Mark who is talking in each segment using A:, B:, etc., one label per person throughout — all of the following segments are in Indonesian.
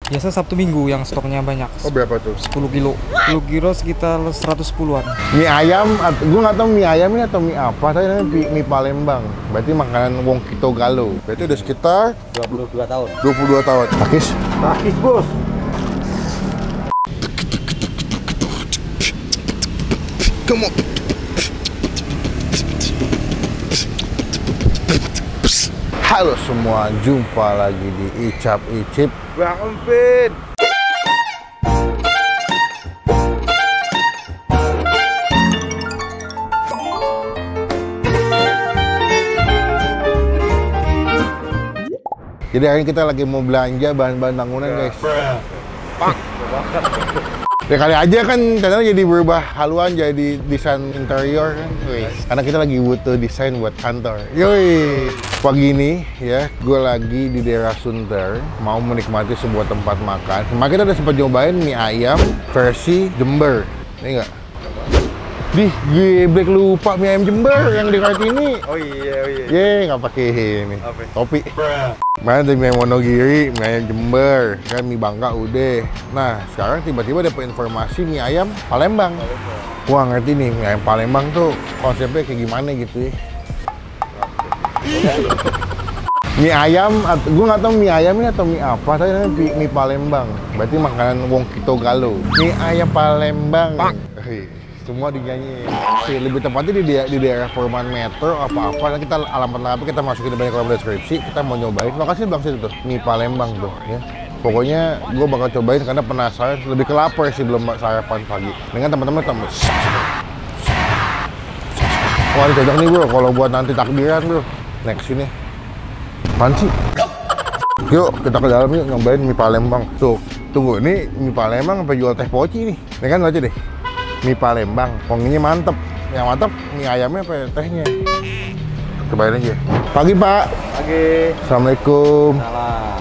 A: Biasa Sabtu Minggu yang stoknya banyak.
B: Oh, berapa tuh?
A: 10 kilo. 10 kilo sekitar 110-an.
B: Mie ayam, gue nggak tahu mie ayam ini atau mie apa, tapi namanya mie Palembang. Berarti makanan Wong Kito Galo. Berarti udah sekitar
C: 22 tahun.
B: 22 tahun. Takis?
C: Takis, Bos.
B: Come on. Halo semua, jumpa lagi di Icap Icip Bang Empin. Jadi hari ini kita lagi mau belanja bahan-bahan bangunan, guys. Ya kali aja kan channel jadi berubah haluan jadi desain interior kan. Karena kita lagi butuh desain buat kantor. Yoi. Pagi ini ya, gue lagi di daerah Sunter mau menikmati sebuah tempat makan. Kemarin kita udah sempat nyobain mie ayam versi Jember. Ini enggak? Dih, geblek lupa mie ayam Jember yang di Kartini.
C: Oh iya.
B: Ye, nggak pakai ini. Topi. Mana dari mie ayam Wonogiri, mie ayam Jember, kan mie Bangka udah. Nah, sekarang tiba-tiba dapat informasi mie ayam Palembang. Wah, ngerti nih, mie ayam Palembang tuh konsepnya kayak gimana gitu ya. Mie ayam, gue nggak tahu mie ayam ini atau mie apa, tapi namanya mie Palembang. Berarti makanan Wong Kito Galo. Mie ayam Palembang. Semua dinyanyi. Lebih tepatnya di daerah perumahan Metro apa-apa. Nanti kita alamat lengkapnya kita masukin di banyak kolom deskripsi. Kita mau nyobain. Lokasinya belakang situ tuh, mie Palembang tuh ya. Pokoknya gue bakal cobain karena penasaran, lebih ke lapar sih belum sarapan pagi. Dengan teman-teman tambah. Wah, ini cocok nih bro kalau buat nanti takbiran bro. Next ini. Apaan sih? Yuk kita ke dalam yuk nyobain mie Palembang. Tuh, tunggu ini mie Palembang apa jual teh poci nih? Ini kan aja deh. Mie Palembang, wanginya mantep. Yang mantep mie ayamnya apa tehnya? Cobain aja. Pagi Pak.
C: Pagi.
B: Assalamualaikum.
C: Salam.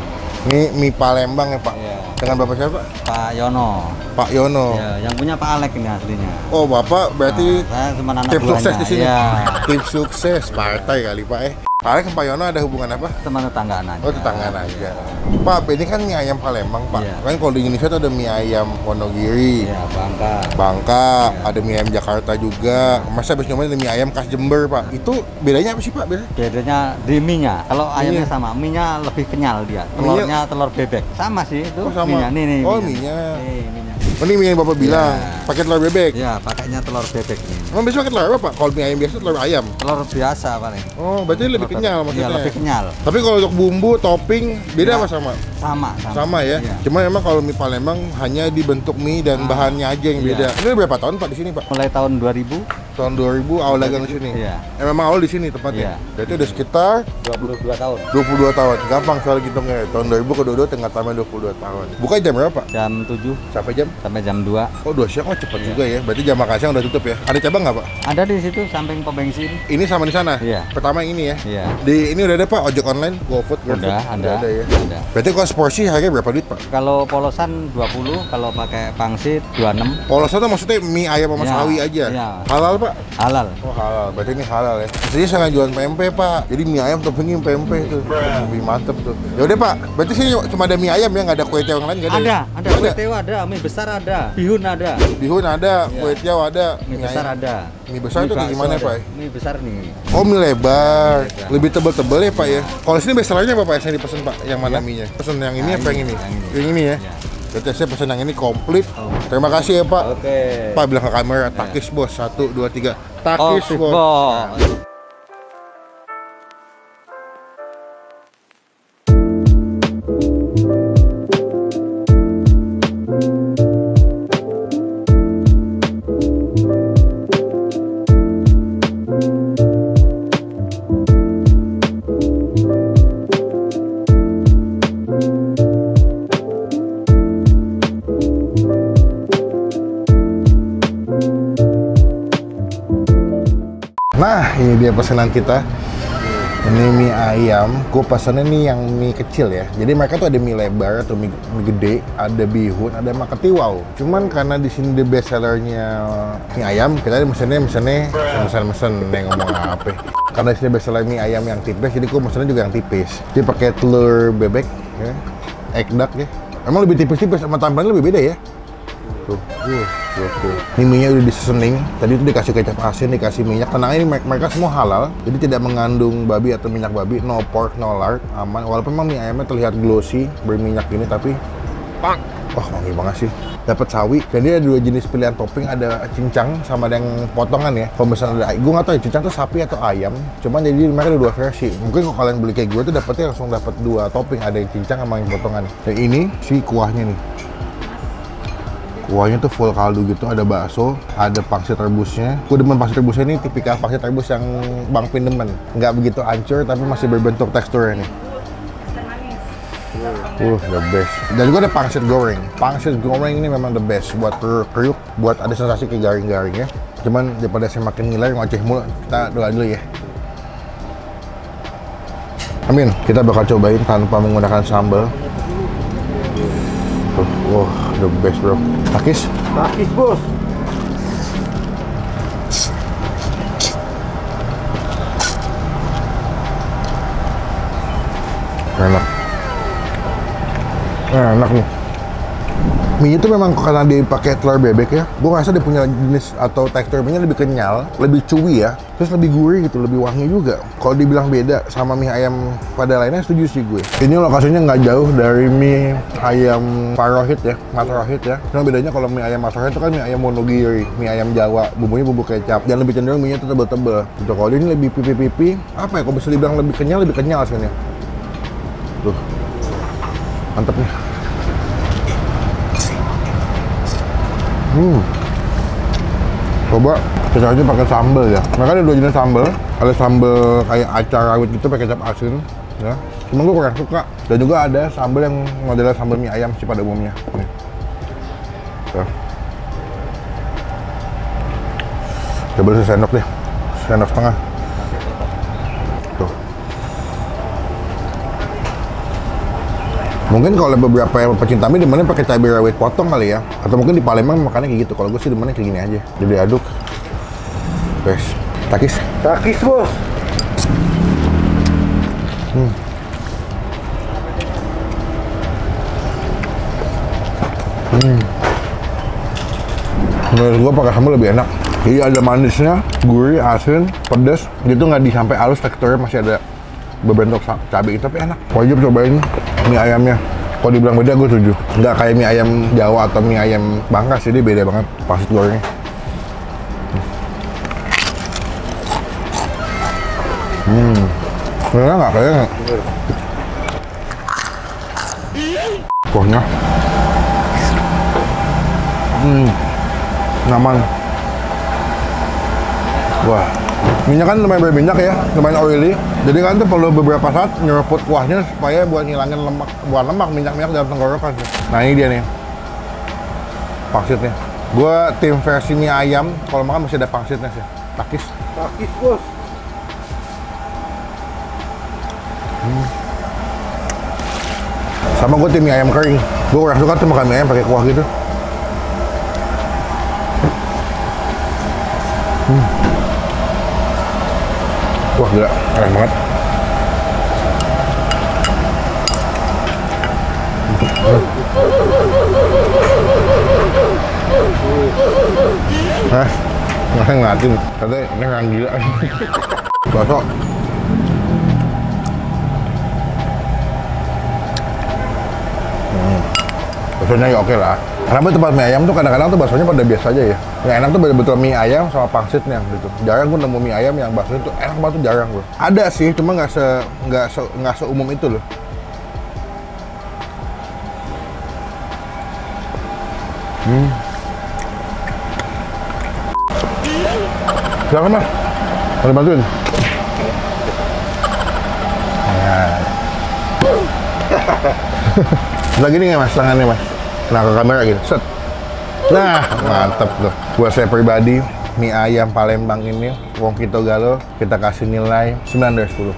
B: Ini mie Palembang ya Pak?
C: Iya.
B: Dengan Bapak siapa?
C: Pak Yono.
B: Pak Yono.
C: Ya, yang punya Pak Alek ini aslinya.
B: Oh Bapak berarti
C: Saya cuma anak
B: tim sukses
C: buahnya.
B: di sini.
C: Iya.
B: Tim sukses partai kali Pak Pak Alek sama Pak Yono ada hubungan apa?
C: Teman tetanggaan aja.
B: Oh tetanggaan aja. Pak, ini kan mie ayam Palembang Pak.
C: Iya.
B: Kan kalau di Indonesia tuh ada mie ayam Wonogiri.
C: Iya, Bangka.
B: Bangka,
C: Iya.
B: ada mie ayam Jakarta juga. Masa habis nyobain ada mie ayam khas Jember, Pak. Itu bedanya apa sih, Pak?
C: Bedanya di mie-nya. Kalau ayamnya sama, mie-nya lebih kenyal dia. Telurnya telur bebek. Sama sih itu.
B: Oh, sama.
C: Mie-nya. Nih,
B: Oh,
C: mie-nya.
B: mie-nya.
C: Nih, mie-nya.
B: Oh, ini mie yang Bapak bilang,
C: Iya.
B: pakai telur bebek.
C: Iya, pakainya telur bebek nih.
B: Emang biasa pakai telur apa, Pak? Kalau mie ayam biasa telur ayam.
C: Telur biasa paling.
B: Oh, berarti lebih kenyal maksudnya.
C: Iya, lebih kenyal.
B: Tapi kalau untuk bumbu, topping, beda
C: Iya.
B: apa sama?
C: Sama
B: Ya.
C: Iya.
B: Cuma memang kalau mie Palembang hanya dibentuk mie dan bahannya aja yang beda.
C: Iya.
B: Ini udah berapa tahun, Pak, di sini, Pak?
C: Mulai tahun 2000.
B: Tahun 2000 awal dagang di sini.
C: Iya.
B: Memang awal di sini tepatnya.
C: Iya.
B: Berarti udah sekitar
C: 22 tahun.
B: 22 tahun. Gampang soal hitungnya. Tahun 2000 ke 22 tengah tambah 22 tahun. Buka jam berapa?
C: Jam 7
B: Sampai jam?
C: sampai jam 2.
B: Oh, 2 siang. Oh, cepet juga ya. Berarti jam makan siang udah tutup ya. Ada cabang nggak, Pak?
C: Ada di situ samping pom bensin.
B: Ini sama di sana?
C: Iya.
B: Pertama yang ini ya?
C: Iya.
B: Di ini udah ada, Pak, ojek online, GoFood,
C: Udah ada.
B: ya.
C: Ada.
B: Berarti kalau seporsi harganya berapa duit, Pak?
C: Kalau polosan 20, kalau pakai pangsit 26.
B: Polosan tuh maksudnya mie ayam sama
C: Iya.
B: sawi aja?
C: Iya.
B: Halal, Pak?
C: Halal.
B: Oh, halal. Berarti ini halal ya. Jadi saya nggak jualan PMP, Pak. Jadi mie ayam toppingnya PMP itu. Lebih mantep tuh. Ya udah, Pak. Berarti sih cuma ada mie ayam ya, nggak ada kue tiaw yang lain nggak ada?
C: Ada,
B: ya?
C: ada kue teo ada, mie besar ada, bihun ada,
B: Bihun ada,
C: Iya.
B: kue tiaw ada,
C: mie besar
B: ayam.
C: ada.
B: Mie besar itu kayak
C: bakso
B: gimana,
C: ada.
B: Pak?
C: Mie besar nih.
B: Oh, mie lebar.
C: Lebar.
B: Lebih tebel-tebel ya, Pak ya. Kalau sini bestsellernya apa, Pak? Yang saya dipesan, Pak. Yang mana mie-nya? Pesan yang ini
C: Yang
B: apa yang ini?
C: ini, yang ini.
B: Yang ini ya.
C: Iya.
B: Berarti saya pesan yang ini komplit.
C: Oh.
B: Terima kasih ya, Pak.
C: Oke.
B: Pak bilang ke kamera, takis bos. 1, 2, 3. Takis
C: Oh,
B: bos.
C: bos.
B: Nah, ini dia pesanan kita. Ini mie ayam. Gue pesannya nih yang mie kecil ya. Jadi mereka tuh ada mie lebar atau mie gede, ada bihun, ada maketiwau. Cuman karena di sini the best sellernya mie ayam, kita mesennya nih ngomong apa. Karena di sini best seller mie ayam yang tipis, jadi gue mesennya juga yang tipis. Jadi pakai telur bebek, ya, egg duck ya. Emang lebih tipis-tipis sama tampilannya lebih beda ya. Tuh, ini mie-nya udah diseasoning. Tadi itu dikasih kecap asin, dikasih minyak. Tenang, ini mereka semua halal, jadi tidak mengandung babi atau minyak babi. No pork, no lard, aman. Walaupun memang mie ayamnya terlihat glossy, berminyak gini, tapi wah, wangi banget sih. Dapat sawi, dan dia ada 2 jenis pilihan topping, ada cincang sama ada yang potongan ya. Kalau misalnya ada, gue nggak tahu ya cincang tuh sapi atau ayam. Cuman jadi mereka ada 2 versi. Mungkin kalau kalian beli kayak gue tuh dapetnya langsung dapat 2 topping, ada yang cincang sama yang potongan. Dan ini si kuahnya nih. Kuahnya tuh full kaldu gitu, ada bakso, ada pangsit rebusnya. Gue demen pangsit rebusnya ini tipikal pangsit rebus yang Bang Pin demen. Nggak begitu hancur, tapi masih berbentuk teksturnya nih. The best. Dan juga ada pangsit goreng. Pangsit goreng ini memang the best buat kriuk, buat ada sensasi kayak garing-garing ya. Cuman daripada saya makin ngiler ngoceh mulu, kita doa dulu ya. Amin. Kita bakal cobain tanpa menggunakan sambal. Wah, the best bro. Takis?
D: Takis bos.
B: Enak nih. Mie itu memang karena dipakai telur bebek ya, gue ngerasa dia punya jenis atau tekstur mie-nya lebih kenyal, lebih chewy ya, terus lebih gurih gitu, lebih wangi juga. Kalau dibilang beda sama mie ayam pada lainnya, setuju sih gue. Ini lokasinya nggak jauh dari mie ayam Pak Rohit ya, Mas Rohit ya. Cuma bedanya kalau mie ayam Mas Rohit itu kan mie ayam Wonogiri, mie ayam Jawa, bumbunya bumbu kecap, dan lebih cenderung mie-nya tuh tebel-tebel. Gitu. Kalau ini lebih pipi-pipi, apa ya? Kalau bisa dibilang lebih kenyal sebenarnya. Tuh, mantep nih. Coba kita aja pakai sambal ya. Mereka ada 2 jenis sambal. Ada sambal kayak acar rawit gitu pakai kecap asin ya. Cuma gue kurang suka. Dan juga ada sambal yang modelnya sambal mie ayam sih pada umumnya. Nih. Tuh. Coba sendok deh. Sendok setengah. Tuh. Mungkin kalau beberapa yang pecinta mie demennya pakai cabai rawit potong kali ya, atau mungkin di Palembang makannya kayak gitu. Kalau gue sih demennya kayak gini aja, jadi aduk. Guys, takis.
D: Takis bos. Menurut gue pakai sambal lebih enak. Jadi ada manisnya, gurih, asin, pedas. Gitu nggak sampai halus, teksturnya masih ada berbentuk cabai itu, tapi enak. Wajib cobain mie ayamnya. Kalau dibilang beda, gue setuju. Nggak kayak mie ayam Jawa atau mie ayam Bangka sih, dia beda banget pangsit gorengnya. Bener nggak kayaknya? Kuahnya nyaman. Wah, minyak kan lumayan berminyak ya, lumayan oily. Jadi kan tuh perlu beberapa saat nyeruput kuahnya supaya buat ngilangin lemak, bukan lemak, minyak-minyak dalam tenggorokan. Nah ini dia nih, pangsitnya. Gua tim versi mie ayam, kalau makan masih ada pangsitnya sih. Takis. Takis bos.
B: Sama gue tim mie ayam kering. Gue kurang suka tuh makan mie ayam pakai kuah gitu. Wah gila, enak banget. Nggak ngeliatin, katanya ini orang gila. Bakso. Baksonya ya oke lah. Karena tempat mie ayam tuh kadang-kadang tuh baksonya pada biasa aja ya. Yang enak tuh betul-betul mie ayam sama pangsitnya gitu. Jarang gue nemu mie ayam yang baksonya tuh enak banget tuh, jarang gue. Ada sih, cuma nggak seumum itu loh. Silakan mas, mau dibantuin? Lagi nih mas, tangannya mas. Nah ke kamera gitu, set. Nah mantep tuh. Buat saya pribadi, mie ayam Palembang ini, Wong Kito Galo, kita kasih nilai 9 dari 10.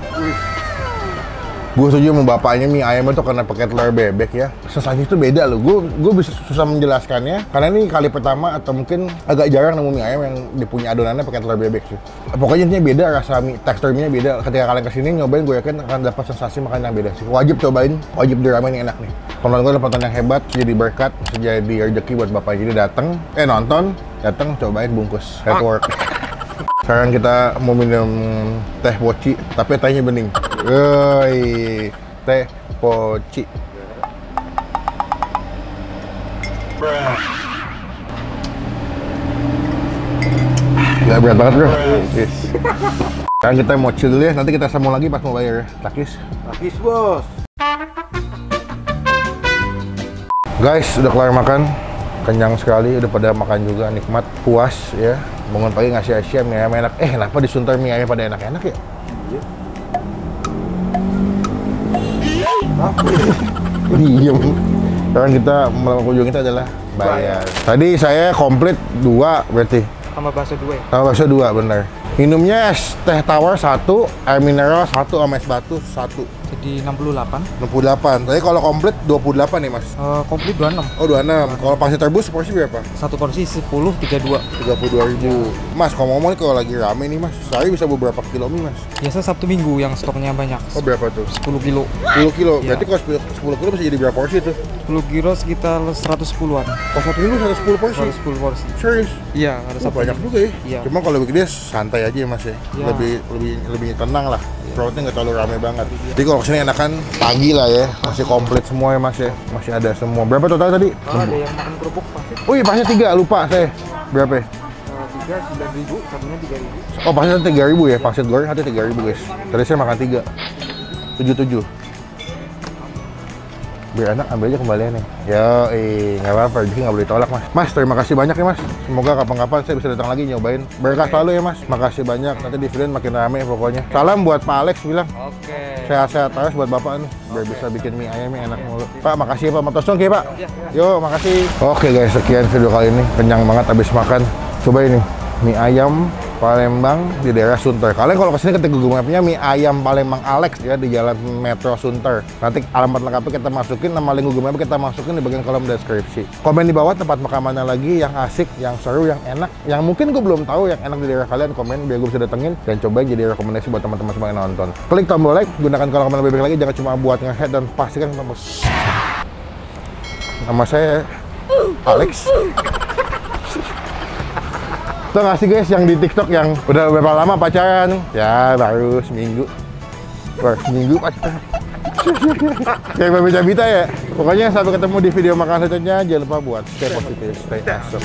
B: Gue setuju sama bapaknya, mie ayam itu karena pakai telur bebek ya. Sensasinya itu beda loh. Gue bisa susah menjelaskannya karena ini kali pertama atau mungkin agak jarang nemu mie ayam yang dipunya adonannya pakai telur bebek sih. Pokoknya intinya beda, rasa mie, tekstur mie beda. Ketika kalian kesini nyobain, gue yakin akan dapat sensasi makan yang beda sih. Wajib cobain, wajib diramein, ini enak nih. Tonton gue tonton yang hebat, jadi berkat, jadi rezeki buat bapak. Jadi datang, nonton, datang cobain bungkus. Head work. Sekarang kita mau minum teh poci, tapi tehnya bening. Woi, teh poci. Gak berat banget bro. Yes. Sekarang kita mau chill dulu ya, nanti kita sambung lagi pas mau bayar ya. Takis.
A: Takis bos.
B: Guys, udah kelar makan. Kenyang sekali, udah pada makan juga, nikmat, puas ya. Bangun pagi ngasih Asia mie ayam enak. Kenapa di Sunter mie ayam pada enak-enak ya? Diem. Sekarang kita melakukan ujung kita adalah bayar. Tadi saya komplit 2 berarti.
A: Sama bakso 2 ya?
B: Sama bakso 2 bener. Minumnya es teh tawar 1, air mineral 1, sama es batu 1.
A: Jadi 68.
B: 68. Tadi kalau komplit 28 nih mas.
A: Komplit 26.
B: Oh 26. Kalau pangsit rebus porsi berapa?
A: Satu porsi 10, 32.
B: 32.000. Mas, kalau ngomong nih kalau lagi rame nih mas, sehari bisa beberapa kilo mie mas?
A: Biasa Sabtu Minggu yang stoknya banyak.
B: Oh berapa tuh?
A: 10 kilo.
B: 10 kilo.
A: Iya.
B: Berarti kalau 10 kilo bisa jadi berapa porsi tuh?
A: 10 kilo sekitar 110-an.
B: Kalau 1 minggu 110 porsi?
A: 110 porsi.
B: Serius?
A: Iya, ada Sabtu
B: Banyak
A: Minggu.
B: juga ya?
A: Iya.
B: Cuma kalau begini santai aja ya mas ya?
A: Iya.
B: Lebih tenang lah. Crowdnya nggak terlalu rame banget. Jadi kalau kesini enakan pagi lah ya, masih komplit semua ya mas ya, masih ada semua. Berapa total tadi?
A: Ada yang makan kerupuk pasti.
B: Oh iya pasnya 3, lupa saya. Berapa ya?
A: 3, 9.000, satunya 3.000.
B: Oh pasnya 3.000 ya, pangsit goreng ada 3.000 guys. Tadi saya makan 3, 77. Biar enak ambil aja kembaliannya. Nggak apa-apa, jadi nggak boleh ditolak mas. Mas terima kasih banyak ya mas. Semoga kapan-kapan saya bisa datang lagi nyobain. Berkah selalu ya mas. Makasih banyak. Nanti di video makin rame pokoknya. Salam buat Pak Alex bilang.
A: Oke.
B: Sehat-sehat terus buat bapak nih. Biar bisa bikin mie ayamnya enak mulu. Pak makasih ya pak. Matosong ya pak. Yo makasih. Oke guys, sekian video kali ini. Kenyang banget habis makan. Coba ini mie ayam Palembang di daerah Sunter. Kalian kalau kesini ketik Google Map-nya mie ayam Palembang Alex ya di Jalan Metro Sunter. Nanti alamat lengkapnya kita masukin, nama link Google Map kita masukin di bagian kolom deskripsi. Komen di bawah tempat makan mana lagi yang asik, yang seru, yang enak, yang mungkin gue belum tahu yang enak di daerah kalian. Komen biar gue bisa datengin dan cobain jadi rekomendasi buat teman-teman semua yang nonton. Klik tombol like, gunakan kolom komentar lebih lagi, jangan cuma buat nge-head dan pastikan tombol. Nama saya Alex. Tuh nggak sih guys yang di TikTok yang udah berapa lama pacaran? Ya baru seminggu. Seminggu pacaran. Kayak babita ya. Pokoknya sampai ketemu di video makan selanjutnya. Jangan lupa buat stay positif, stay awesome.